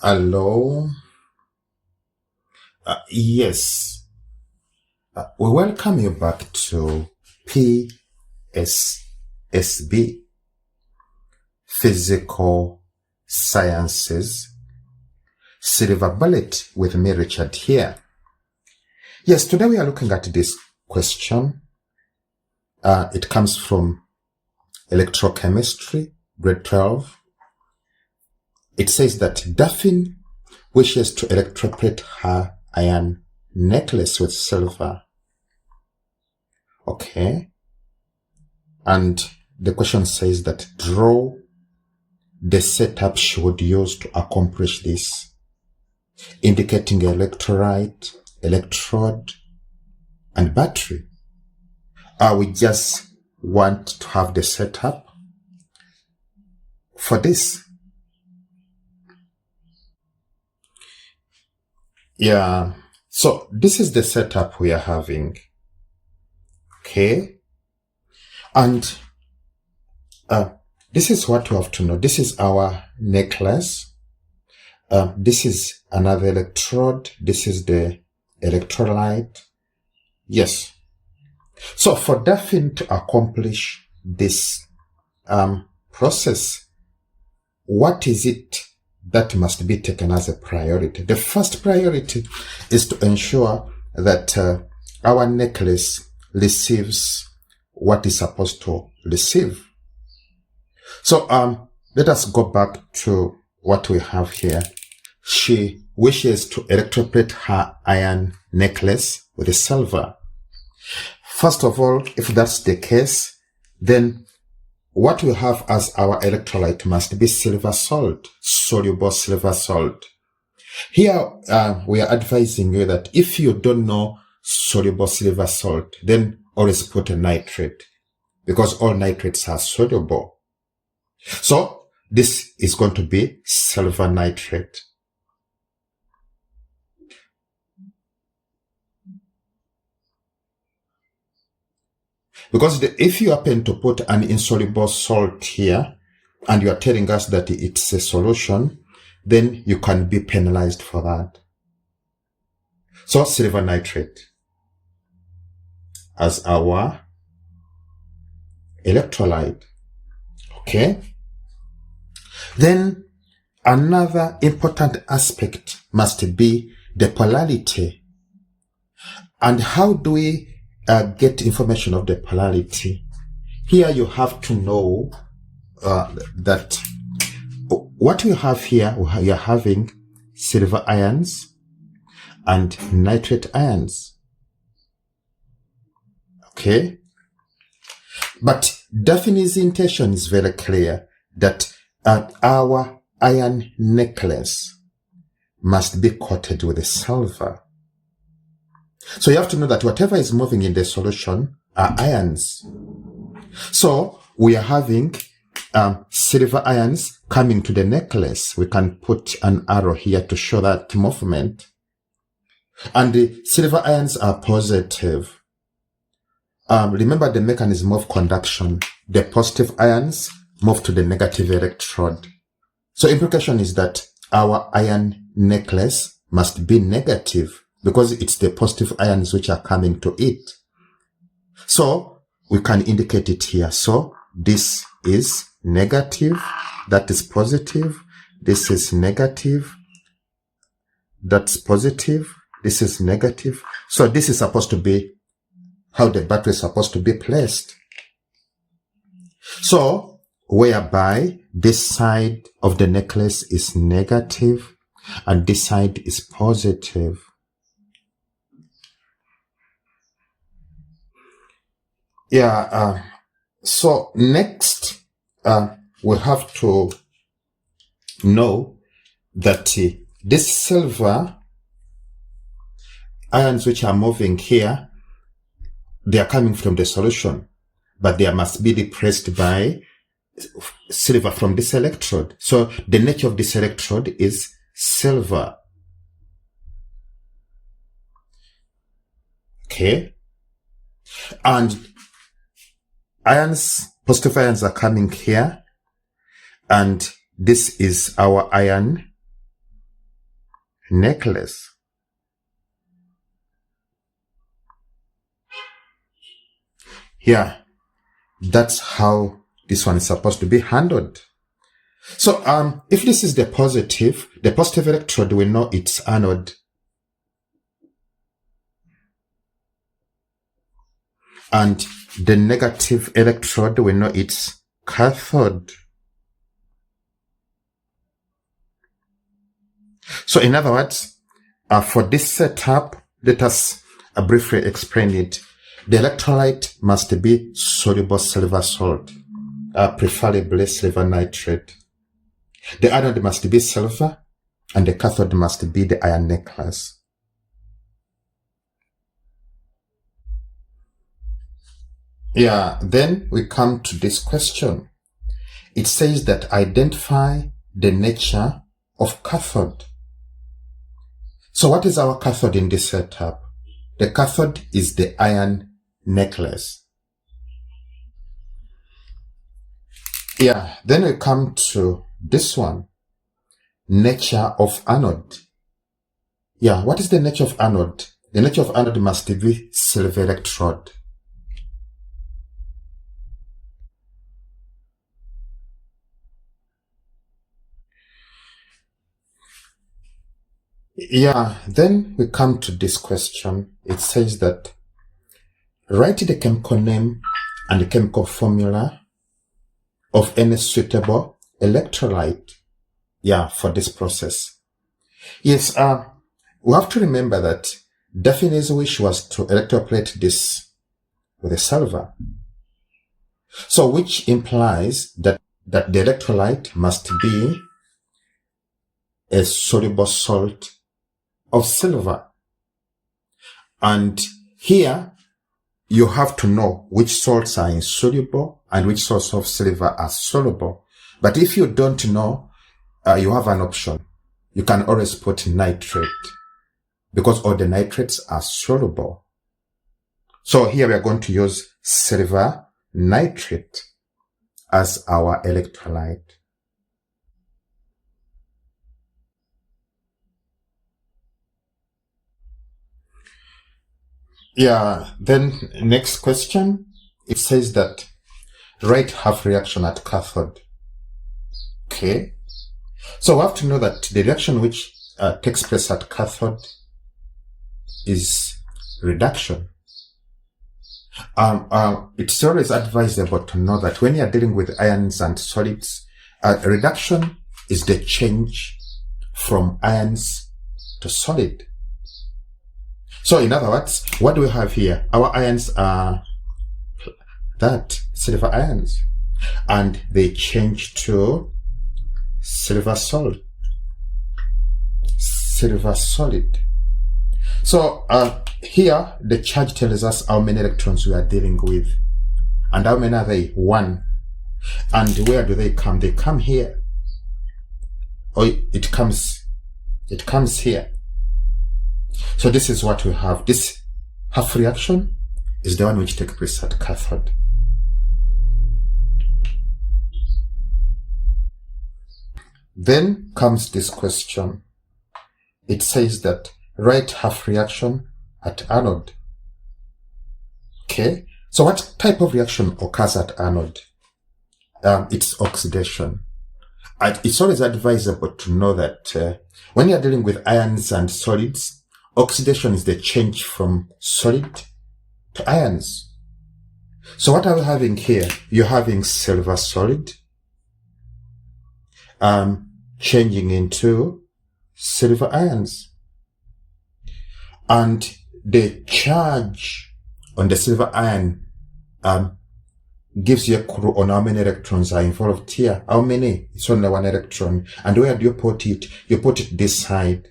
Hello. Yes. We welcome you back to PSSB, Physical Sciences, Silver Bullet with me, Richard, here. Yes, today we are looking at this question. It comes from Electrochemistry, grade 12. It says that Daphne wishes to electroplate her iron necklace with silver. Okay. And the question says that draw the setup she would use to accomplish this, indicating electrolyte, electrode, and battery. We just want to have the setup for this. Yeah, so this is the setup we are having. Okay. And this is what we have to know. This is our necklace. This is another electrode. This is the electrolyte. Yes. So for Daphne to accomplish this process, what is it that must be taken as a priority? The first priority is to ensure that our necklace receives what is supposed to receive. So let us go back to what we have here. She wishes to electroplate her iron necklace with a silver. First of all, if that's the case, then what we have as our electrolyte must be silver salt, soluble silver salt. Here, we are advising you that if you don't know soluble silver salt, then always put a nitrate, because all nitrates are soluble. So this is going to be silver nitrate. Because if you happen to put an insoluble salt here, and you are telling us that it's a solution, then you can be penalized for that. So silver nitrate as our electrolyte. Okay. Then another important aspect must be the polarity. And how do we get information of the polarity? Here you have to know that what we have here, we are having silver ions and nitrate ions. Okay. But Daphne's intention is very clear that our iron necklace must be coated with silver. So you have to know that whatever is moving in the solution are ions. So we are having silver ions coming to the necklace. We can put an arrow here to show that movement. And the silver ions are positive. Remember the mechanism of conduction. The positive ions move to the negative electrode. So implication is that our iron necklace must be negative, because it's the positive ions which are coming to it. So we can indicate it here. So this is negative, that is positive, this is negative, that's positive, this is negative. So this is supposed to be how the battery is supposed to be placed. So whereby this side of the necklace is negative and this side is positive. Yeah, so next, we have to know that this silver ions which are moving here, they are coming from the solution, but they must be replaced by silver from this electrode. So the nature of this electrode is silver. Okay. And ions, positive ions are coming here, and this is our iron necklace. Yeah, that's how this one is supposed to be handled. So if this is the positive electrode, we know it's anode. And the negative electrode, we know it's cathode. So in other words, for this setup, let us briefly explain it. The electrolyte must be soluble silver salt, preferably silver nitrate. The anode must be silver, and the cathode must be the iron necklace. Yeah, then we come to this question. It says that identify the nature of cathode. So what is our cathode in this setup? The cathode is the iron necklace. Yeah, then we come to this one. Nature of anode. Yeah, what is the nature of anode? The nature of anode must be silver electrode. Yeah, then we come to this question. It says that write the chemical name and the chemical formula of any suitable electrolyte. Yeah, for this process. Yes, we have to remember that Daphne's wish was to electroplate this with a silver. So which implies that the electrolyte must be a soluble salt of silver. And here you have to know which salts are insoluble and which salts of silver are soluble. But if you don't know, you have an option. You can always put nitrate because all the nitrates are soluble. So here we are going to use silver nitrate as our electrolyte. Yeah, then next question, it says that write half reaction at cathode. Okay, so we have to know that the reaction which takes place at cathode is reduction. It's always advisable to know that when you're dealing with ions and solids, reduction is the change from ions to solid. So in other words, what do we have here? Our ions are silver ions, and they change to silver solid. So here the charge tells us how many electrons we are dealing with. And how many are they? 1. And where do they come? They come here. Or it comes here. So this is what we have. This half reaction is the one which takes place at cathode. Then comes this question. It says that write half reaction at anode. Okay, so what type of reaction occurs at anode? It's oxidation. And it's always advisable to know that when you're dealing with ions and solids, oxidation is the change from solid to ions. So what are we having here? You're having silver solid changing into silver ions. And the charge on the silver ion gives you a clue on how many electrons are involved here. How many? It's only 1 electron. And where do you put it? You put it this side.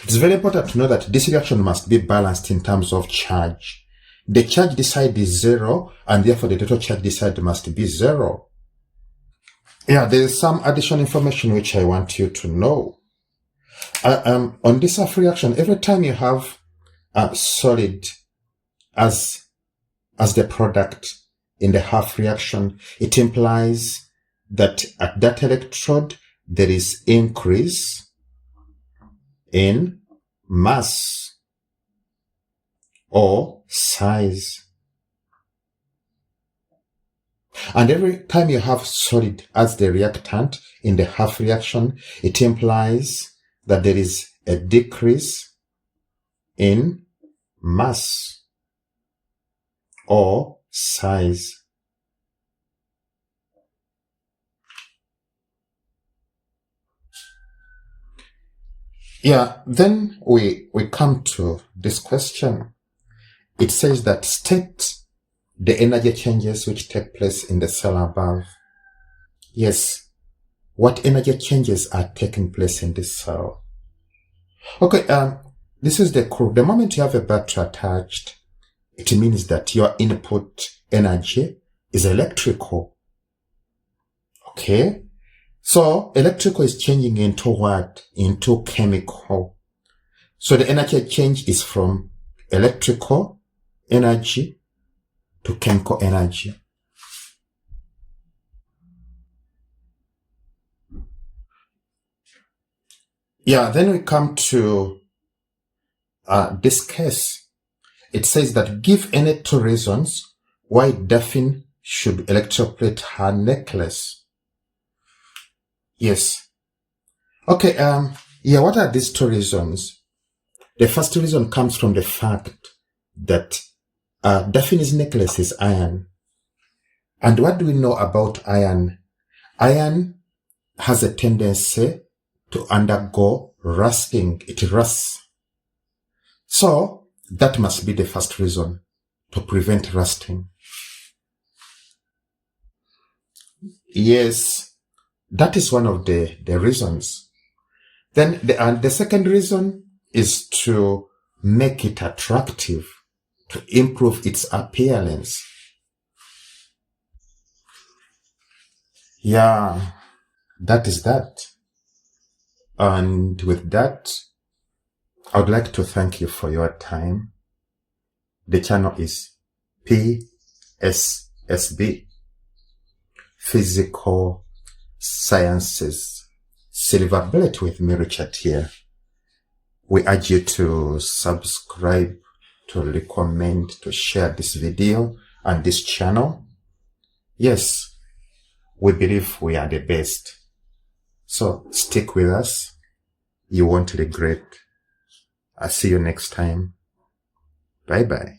It's very important to know that this reaction must be balanced in terms of charge. The charge this side is 0, and therefore the total charge this side must be 0. Yeah, there is some additional information which I want you to know. On this half reaction, every time you have a solid as the product in the half reaction, it implies that at that electrode there is increase in mass or size. And every time you have solid as the reactant in the half reaction, it implies that there is a decrease in mass or size. Yeah, then we come to this question. It says that state the energy changes which take place in the cell above. Yes, what energy changes are taking place in this cell? Okay, this is the clue. The moment you have a battery attached, it means that your input energy is electrical. Okay? So, electrical is changing into what? Into chemical. So, the energy change is from electrical energy to chemical energy. Yeah, then we come to this case. It says that give any two reasons why Daphne should electroplate her necklace. Yes. Okay, yeah, what are these two reasons? The first reason comes from the fact that Daphne's necklace is iron. And what do we know about iron? Iron has a tendency to undergo rusting. It rusts. So, that must be the first reason, to prevent rusting. Yes, that is one of the reasons. Then the second reason is to make it attractive, to improve its appearance. Yeah, that is that. And with that, I would like to thank you for your time. The channel is PSSB, Physical Sciences, Silver Bullet with me, Richard here. We urge you to subscribe, to recommend, to share this video and this channel. Yes, we believe we are the best. So stick with us. You won't regret. I'll see you next time. Bye-bye.